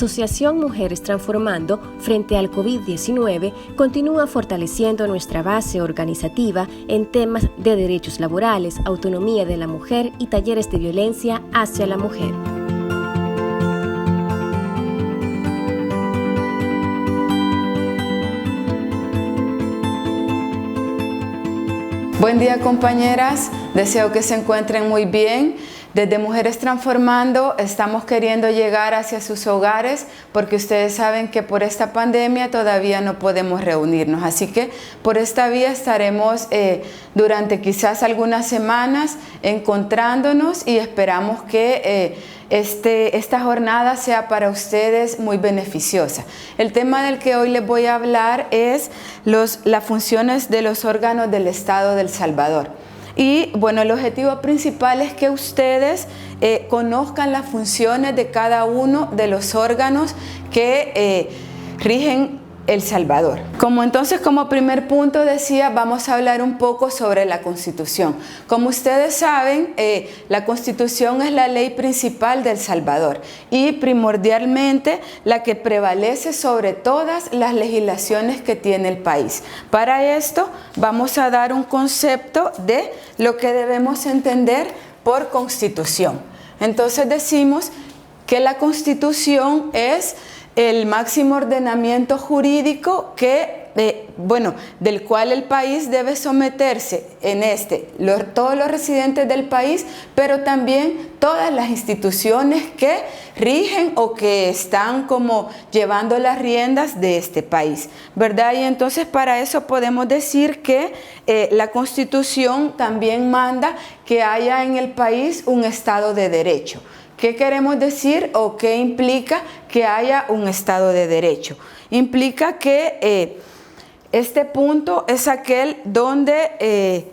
Asociación Mujeres Transformando frente al COVID-19 continúa fortaleciendo nuestra base organizativa en temas de derechos laborales, autonomía de la mujer y talleres de violencia hacia la mujer. Buen día, compañeras, deseo que se encuentren muy bien. Desde Mujeres Transformando estamos queriendo llegar hacia sus hogares porque ustedes saben que por esta pandemia todavía no podemos reunirnos. Así que por esta vía estaremos durante quizás algunas semanas encontrándonos y esperamos que esta jornada sea para ustedes muy beneficiosa. El tema del que hoy les voy a hablar es las funciones de los órganos del Estado de El Salvador. Y bueno, el objetivo principal es que ustedes conozcan las funciones de cada uno de los órganos que rigen El Salvador. Como primer punto decía, vamos a hablar un poco sobre la Constitución. Como ustedes saben, la Constitución es la ley principal de El Salvador y primordialmente la que prevalece sobre todas las legislaciones que tiene el país. Para esto vamos a dar un concepto de lo que debemos entender por Constitución. Entonces decimos que la Constitución es el máximo ordenamiento jurídico del cual el país debe someterse todos los residentes del país, pero también todas las instituciones que rigen o que están como llevando las riendas de este país, ¿verdad? Y entonces para eso podemos decir que la Constitución también manda que haya en el país un Estado de Derecho. ¿Qué queremos decir o qué implica que haya un Estado de Derecho? Implica que este punto es aquel donde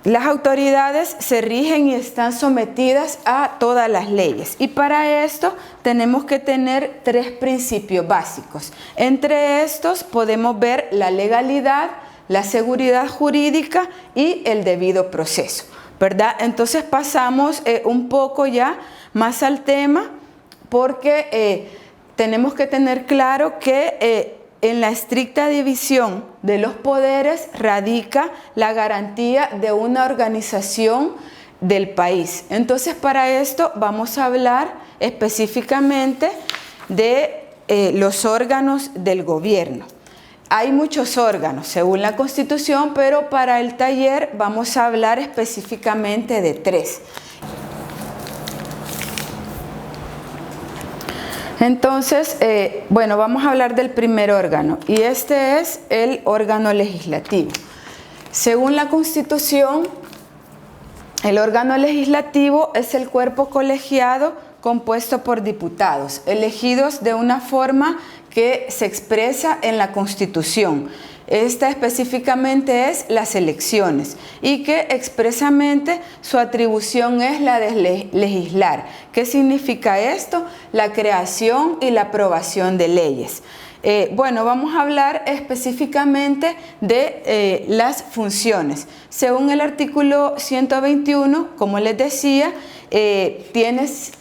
las autoridades se rigen y están sometidas a todas las leyes. Y para esto tenemos que tener tres principios básicos. Entre estos podemos ver la legalidad, la seguridad jurídica y el debido proceso, ¿verdad? Entonces pasamos un poco ya más al tema porque tenemos que tener claro que en la estricta división de los poderes radica la garantía de una organización del país. Entonces para esto vamos a hablar específicamente de los órganos del gobierno. Hay muchos órganos según la Constitución, pero para el taller vamos a hablar específicamente de tres. Entonces, vamos a hablar del primer órgano y este es el órgano legislativo. Según la Constitución, el órgano legislativo es el cuerpo colegiado compuesto por diputados, elegidos de una forma que se expresa en la Constitución. Esta específicamente es las elecciones y que expresamente su atribución es la de legislar. ¿Qué significa esto? La creación y la aprobación de leyes. Vamos a hablar específicamente de las funciones. Según el artículo 121, como les decía, tienes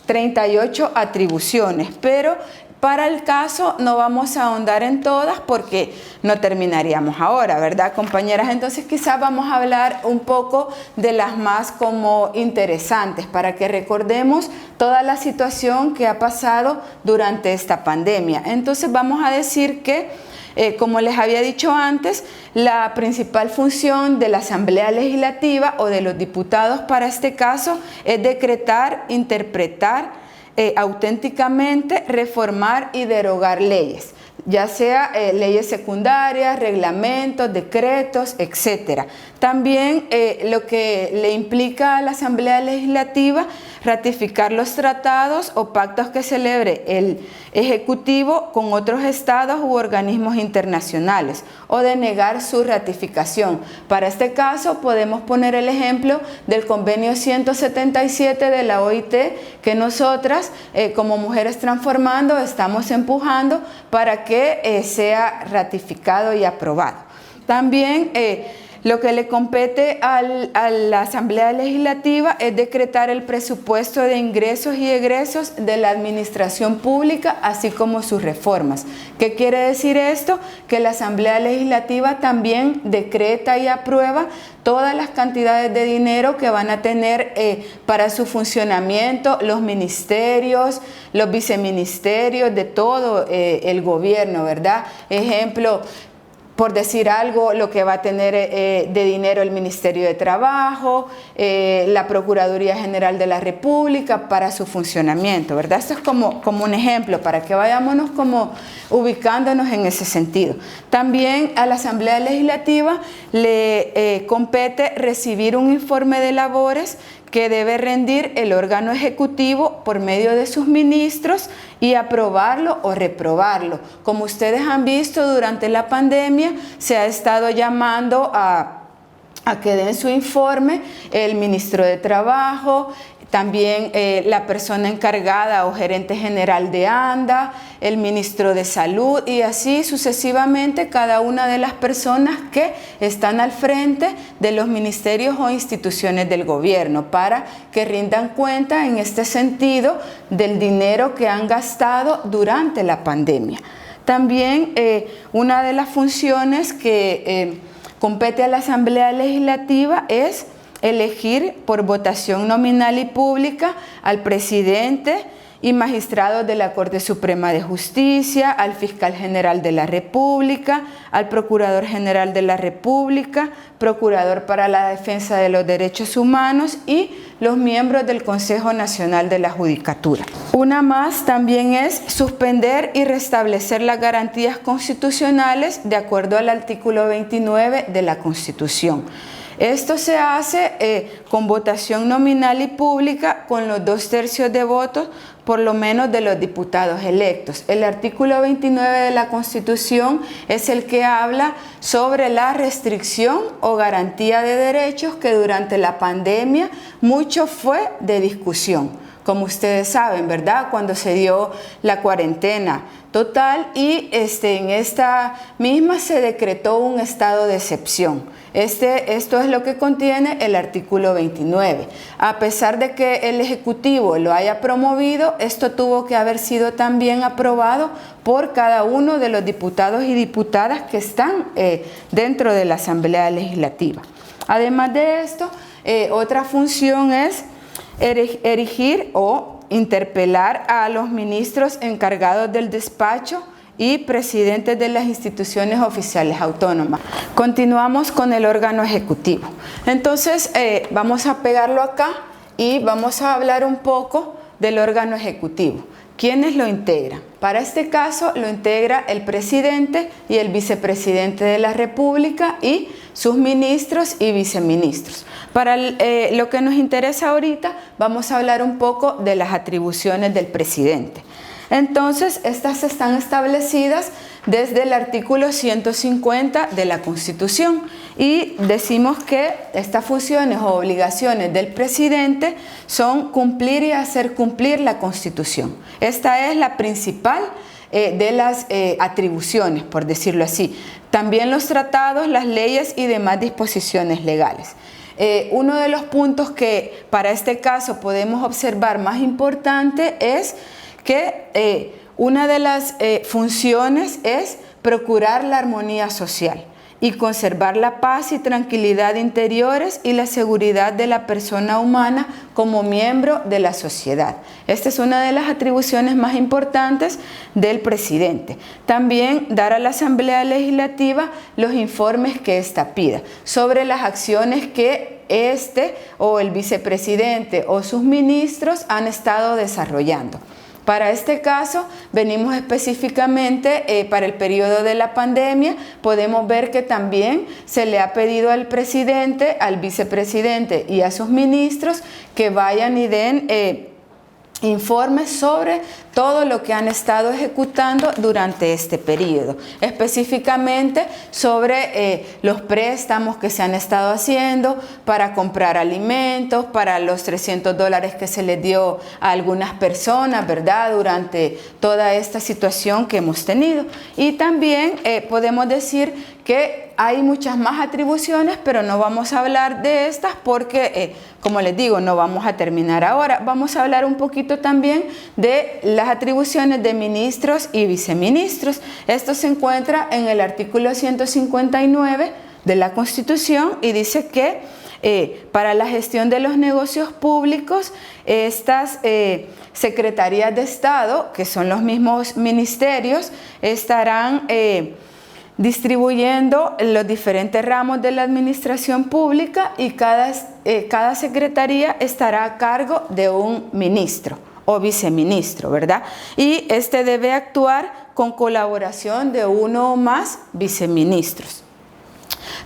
38 atribuciones, pero para el caso no vamos a ahondar en todas porque no terminaríamos ahora, ¿verdad, compañeras? Entonces quizás vamos a hablar un poco de las más como interesantes para que recordemos toda la situación que ha pasado durante esta pandemia. Entonces vamos a decir que como les había dicho antes, la principal función de la Asamblea Legislativa o de los diputados para este caso es decretar, interpretar, auténticamente reformar y derogar leyes, ya sea leyes secundarias, reglamentos, decretos, etc. También lo que le implica a la Asamblea Legislativa ratificar los tratados o pactos que celebre el Ejecutivo con otros estados u organismos internacionales o denegar su ratificación. Para este caso podemos poner el ejemplo del convenio 177 de la OIT que nosotras como Mujeres Transformando estamos empujando para que sea ratificado y aprobado. También lo que le compete a la Asamblea Legislativa es decretar el presupuesto de ingresos y egresos de la administración pública, así como sus reformas. ¿Qué quiere decir esto? Que la Asamblea Legislativa también decreta y aprueba todas las cantidades de dinero que van a tener para su funcionamiento los ministerios, los viceministerios de todo el gobierno, ¿verdad? Ejemplo, por decir algo, lo que va a tener de dinero el Ministerio de Trabajo, la Procuraduría General de la República para su funcionamiento, ¿verdad? Esto es como un ejemplo para que vayámonos como ubicándonos en ese sentido. También a la Asamblea Legislativa le compete recibir un informe de labores que debe rendir el órgano ejecutivo por medio de sus ministros y aprobarlo o reprobarlo. Como ustedes han visto, durante la pandemia se ha estado llamando a que den su informe el ministro de Trabajo, también la persona encargada o gerente general de ANDA, el ministro de Salud y así sucesivamente cada una de las personas que están al frente de los ministerios o instituciones del gobierno para que rindan cuenta en este sentido del dinero que han gastado durante la pandemia. También una de las funciones que compete a la Asamblea Legislativa es elegir por votación nominal y pública al presidente y magistrados de la Corte Suprema de Justicia, al fiscal general de la República, al procurador general de la República, procurador para la defensa de los derechos humanos y los miembros del Consejo Nacional de la Judicatura. Una más también es suspender y restablecer las garantías constitucionales de acuerdo al artículo 29 de la Constitución. Esto se hace con votación nominal y pública con los 2/3 de votos por lo menos de los diputados electos. El artículo 29 de la Constitución es el que habla sobre la restricción o garantía de derechos que durante la pandemia mucho fue de discusión. Como ustedes saben, ¿verdad? Cuando se dio la cuarentena total y en esta misma se decretó un estado de excepción. Esto es lo que contiene el artículo 29. A pesar de que el Ejecutivo lo haya promovido, esto tuvo que haber sido también aprobado por cada uno de los diputados y diputadas que están dentro de la Asamblea Legislativa. Además de esto, otra función es erigir o interpelar a los ministros encargados del despacho y presidentes de las instituciones oficiales autónomas. Continuamos con el órgano ejecutivo. Entonces, vamos a pegarlo acá y vamos a hablar un poco del órgano ejecutivo. ¿Quiénes lo integran? Para este caso lo integra el presidente y el vicepresidente de la República y sus ministros y viceministros. Para lo que nos interesa ahorita, vamos a hablar un poco de las atribuciones del presidente. Entonces, estas están establecidas desde el artículo 150 de la Constitución y decimos que estas funciones o obligaciones del presidente son cumplir y hacer cumplir la Constitución. Esta es la principal de las atribuciones, por decirlo así. También los tratados, las leyes y demás disposiciones legales. Uno de los puntos que para este caso podemos observar más importante es que una de las funciones es procurar la armonía social y conservar la paz y tranquilidad interiores y la seguridad de la persona humana como miembro de la sociedad. Esta es una de las atribuciones más importantes del presidente. También dar a la Asamblea Legislativa los informes que ésta pida sobre las acciones que o el vicepresidente o sus ministros han estado desarrollando. Para este caso, venimos específicamente para el periodo de la pandemia, podemos ver que también se le ha pedido al presidente, al vicepresidente y a sus ministros que vayan y den informes sobre todo lo que han estado ejecutando durante este periodo, específicamente sobre los préstamos que se han estado haciendo para comprar alimentos, para los $300 que se les dio a algunas personas, ¿verdad?, durante toda esta situación que hemos tenido. Y también podemos decir que hay muchas más atribuciones, pero no vamos a hablar de estas porque, como les digo, no vamos a terminar ahora. Vamos a hablar un poquito también de las atribuciones de ministros y viceministros. Esto se encuentra en el artículo 159 de la Constitución y dice que para la gestión de los negocios públicos, estas secretarías de Estado, que son los mismos ministerios, estarán distribuyendo los diferentes ramos de la administración pública y cada secretaría estará a cargo de un ministro o viceministro, ¿verdad? Y este debe actuar con colaboración de uno o más viceministros.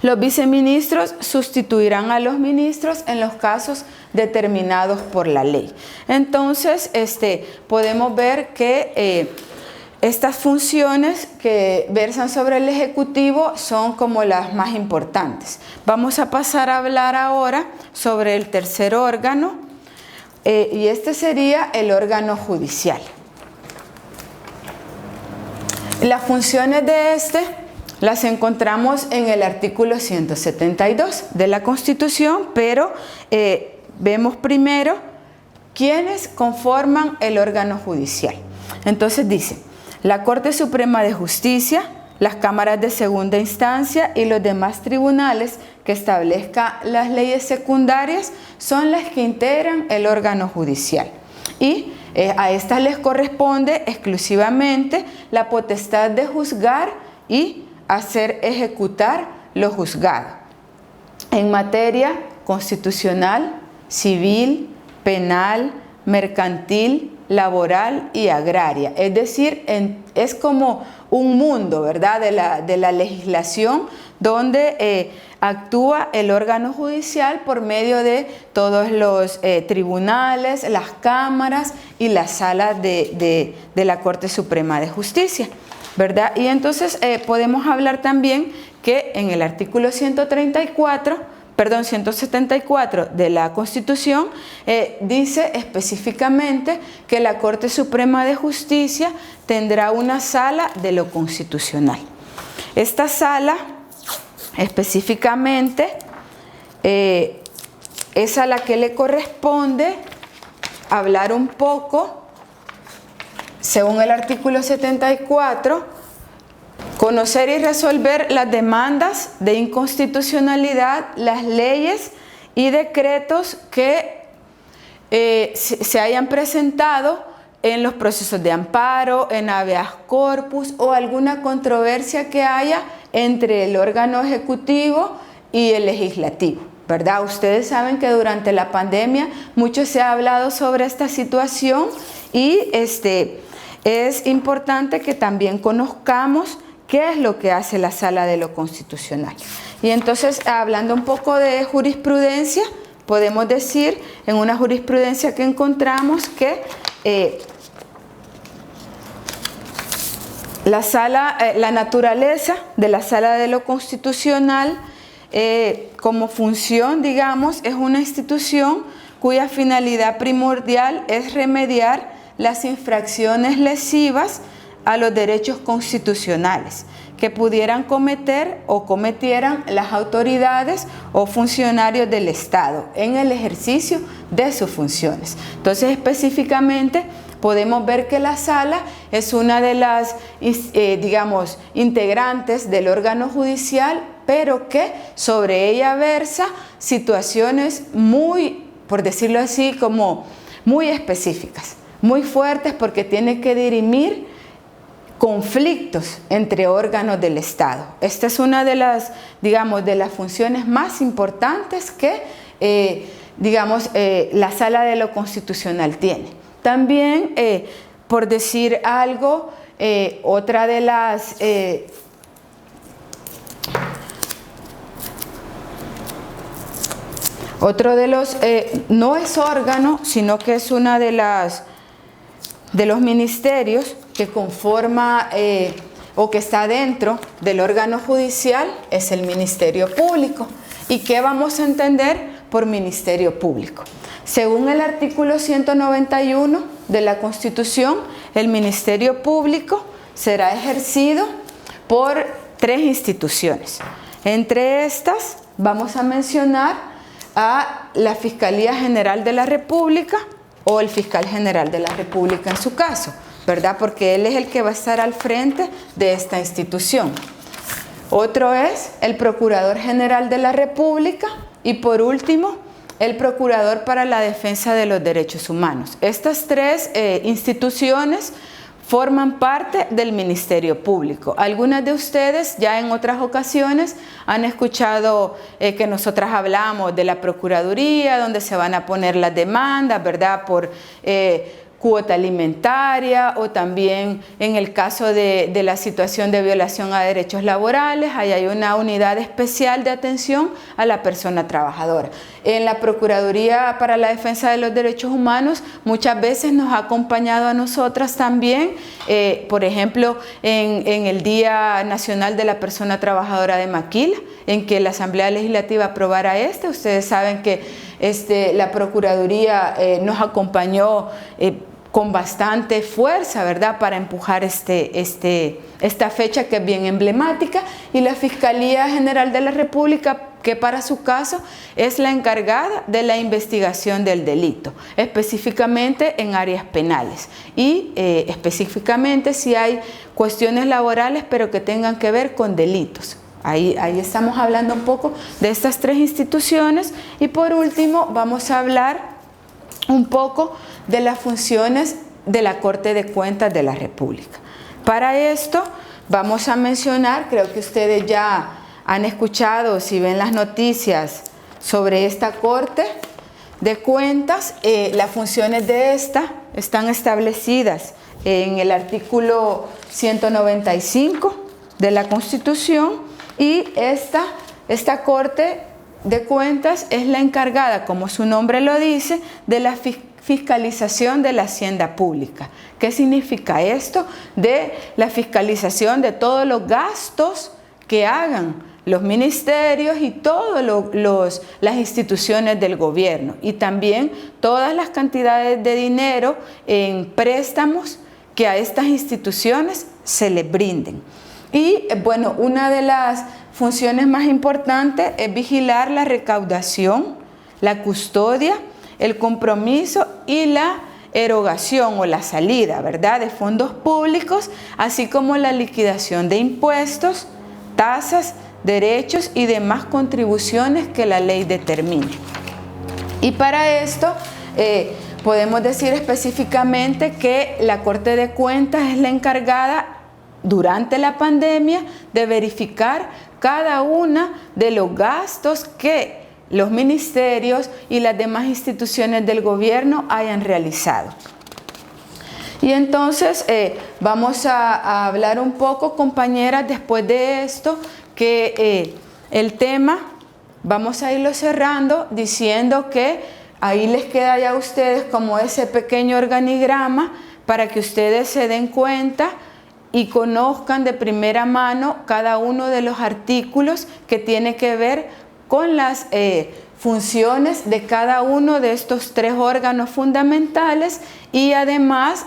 Los viceministros sustituirán a los ministros en los casos determinados por la ley. Entonces, podemos ver que estas funciones que versan sobre el Ejecutivo son como las más importantes. Vamos a pasar a hablar ahora sobre el tercer órgano, y este sería el órgano judicial. Las funciones de las encontramos en el artículo 172 de la Constitución, pero vemos primero quiénes conforman el órgano judicial. Entonces dice: la Corte Suprema de Justicia, las cámaras de segunda instancia y los demás tribunales que establezcan las leyes secundarias son las que integran el órgano judicial. Y a estas les corresponde exclusivamente la potestad de juzgar y hacer ejecutar lo juzgado en materia constitucional, civil, penal, mercantil, laboral y agraria. Es decir, es como un mundo, ¿verdad?, de la legislación donde actúa el órgano judicial por medio de todos los tribunales, las cámaras y las salas de la Corte Suprema de Justicia, ¿verdad? Y entonces podemos hablar también que en el artículo 174 de la Constitución dice específicamente que la Corte Suprema de Justicia tendrá una sala de lo constitucional. Esta sala específicamente es a la que le corresponde hablar un poco, según el artículo 74, conocer y resolver las demandas de inconstitucionalidad, las leyes y decretos que se hayan presentado en los procesos de amparo, en habeas corpus o alguna controversia que haya entre el órgano ejecutivo y el legislativo, ¿verdad? Ustedes saben que durante la pandemia mucho se ha hablado sobre esta situación y es importante que también conozcamos qué es lo que hace la Sala de lo Constitucional. Y entonces, hablando un poco de jurisprudencia, podemos decir en una jurisprudencia que encontramos que la naturaleza de la Sala de lo Constitucional como función, digamos, es una institución cuya finalidad primordial es remediar las infracciones lesivas a los derechos constitucionales que pudieran cometer o cometieran las autoridades o funcionarios del Estado en el ejercicio de sus funciones. Entonces, específicamente, podemos ver que la sala es una de las, digamos, integrantes del órgano judicial, pero que sobre ella versa situaciones muy, por decirlo así, como muy específicas, muy fuertes, porque tiene que dirimir conflictos entre órganos del Estado. Esta es una de las, digamos, de las funciones más importantes que, la Sala de lo Constitucional tiene. También, por decir algo, otra de las otro de los, no es órgano, sino que es una de los ministerios que conforma o que está dentro del órgano judicial, es el Ministerio Público. ¿Y qué vamos a entender por Ministerio Público? Según el artículo 191 de la Constitución, el Ministerio Público será ejercido por 3 instituciones. Entre estas vamos a mencionar a la Fiscalía General de la República o el Fiscal General de la República en su caso, ¿verdad? Porque él es el que va a estar al frente de esta institución. Otro es el Procurador General de la República y por último, el Procurador para la Defensa de los Derechos Humanos. Estas 3 instituciones forman parte del Ministerio Público. Algunas de ustedes ya en otras ocasiones han escuchado que nosotras hablamos de la Procuraduría, donde se van a poner las demandas, ¿verdad?, por cuota alimentaria, o también en el caso de la situación de violación a derechos laborales, ahí hay una unidad especial de atención a la persona trabajadora. En la Procuraduría para la Defensa de los Derechos Humanos muchas veces nos ha acompañado a nosotras también, por ejemplo, en el Día Nacional de la Persona Trabajadora de Maquila, en que la Asamblea Legislativa aprobara ustedes saben que la Procuraduría nos acompañó con bastante fuerza, ¿verdad?, para empujar esta fecha que es bien emblemática, y la Fiscalía General de la República, que para su caso es la encargada de la investigación del delito, específicamente en áreas penales y específicamente si hay cuestiones laborales pero que tengan que ver con delitos. Ahí estamos hablando un poco de estas 3 instituciones y por último vamos a hablar un poco de las funciones de la Corte de Cuentas de la República. Para esto vamos a mencionar, creo que ustedes ya han escuchado, si ven las noticias sobre esta Corte de Cuentas, las funciones de esta están establecidas en el artículo 195 de la Constitución y esta Corte de Cuentas es la encargada, como su nombre lo dice, de la fiscalización de la hacienda pública. ¿Qué significa esto? De la fiscalización de todos los gastos que hagan los ministerios y todas las instituciones del gobierno y también todas las cantidades de dinero en préstamos que a estas instituciones se les brinden. Y bueno, una de las funciones más importantes es vigilar la recaudación, la custodia, el compromiso y la erogación o la salida, ¿verdad?, de fondos públicos, así como la liquidación de impuestos, tasas, derechos y demás contribuciones que la ley determine. Y para esto podemos decir específicamente que la Corte de Cuentas es la encargada durante la pandemia de verificar cada una de los gastos que los ministerios y las demás instituciones del gobierno hayan realizado. Y entonces vamos a hablar un poco, compañeras, después de esto, que el tema vamos a irlo cerrando diciendo que ahí les queda ya a ustedes como ese pequeño organigrama para que ustedes se den cuenta y conozcan de primera mano cada uno de los artículos que tiene que ver con las funciones de cada uno de estos 3 órganos fundamentales y además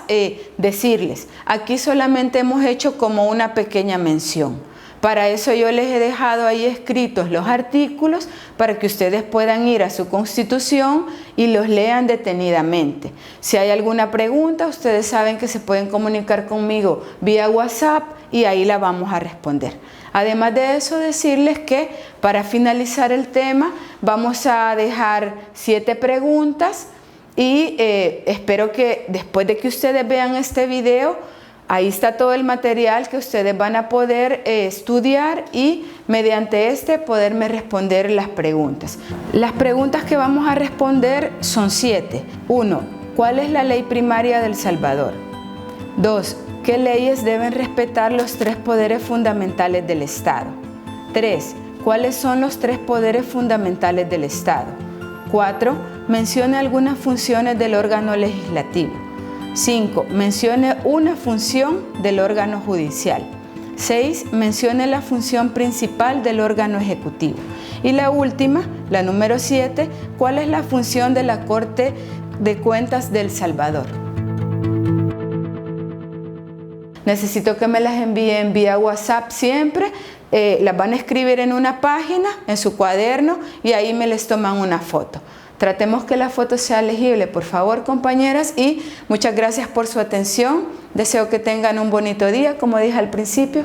decirles, aquí solamente hemos hecho como una pequeña mención. Para eso yo les he dejado ahí escritos los artículos para que ustedes puedan ir a su Constitución y los lean detenidamente. Si hay alguna pregunta, ustedes saben que se pueden comunicar conmigo vía WhatsApp y ahí la vamos a responder. Además de eso, decirles que para finalizar el tema vamos a dejar 7 preguntas y espero que después de que ustedes vean este video, ahí está todo el material que ustedes van a poder estudiar y mediante poderme responder las preguntas. Las preguntas que vamos a responder son 7. 1. ¿Cuál es la ley primaria de El Salvador? 2. ¿Qué leyes deben respetar los 3 poderes fundamentales del Estado? 3. ¿Cuáles son los 3 poderes fundamentales del Estado? 4. Mencione algunas funciones del órgano legislativo. 5. Mencione una función del órgano judicial. 6. Mencione la función principal del órgano ejecutivo. Y la última, la número 7, ¿cuál es la función de la Corte de Cuentas de El Salvador? Necesito que me las envíen vía WhatsApp siempre las van a escribir en una página, en su cuaderno, y ahí me les toman una foto. Tratemos que la foto sea legible, por favor, compañeras, y muchas gracias por su atención. Deseo que tengan un bonito día, como dije al principio.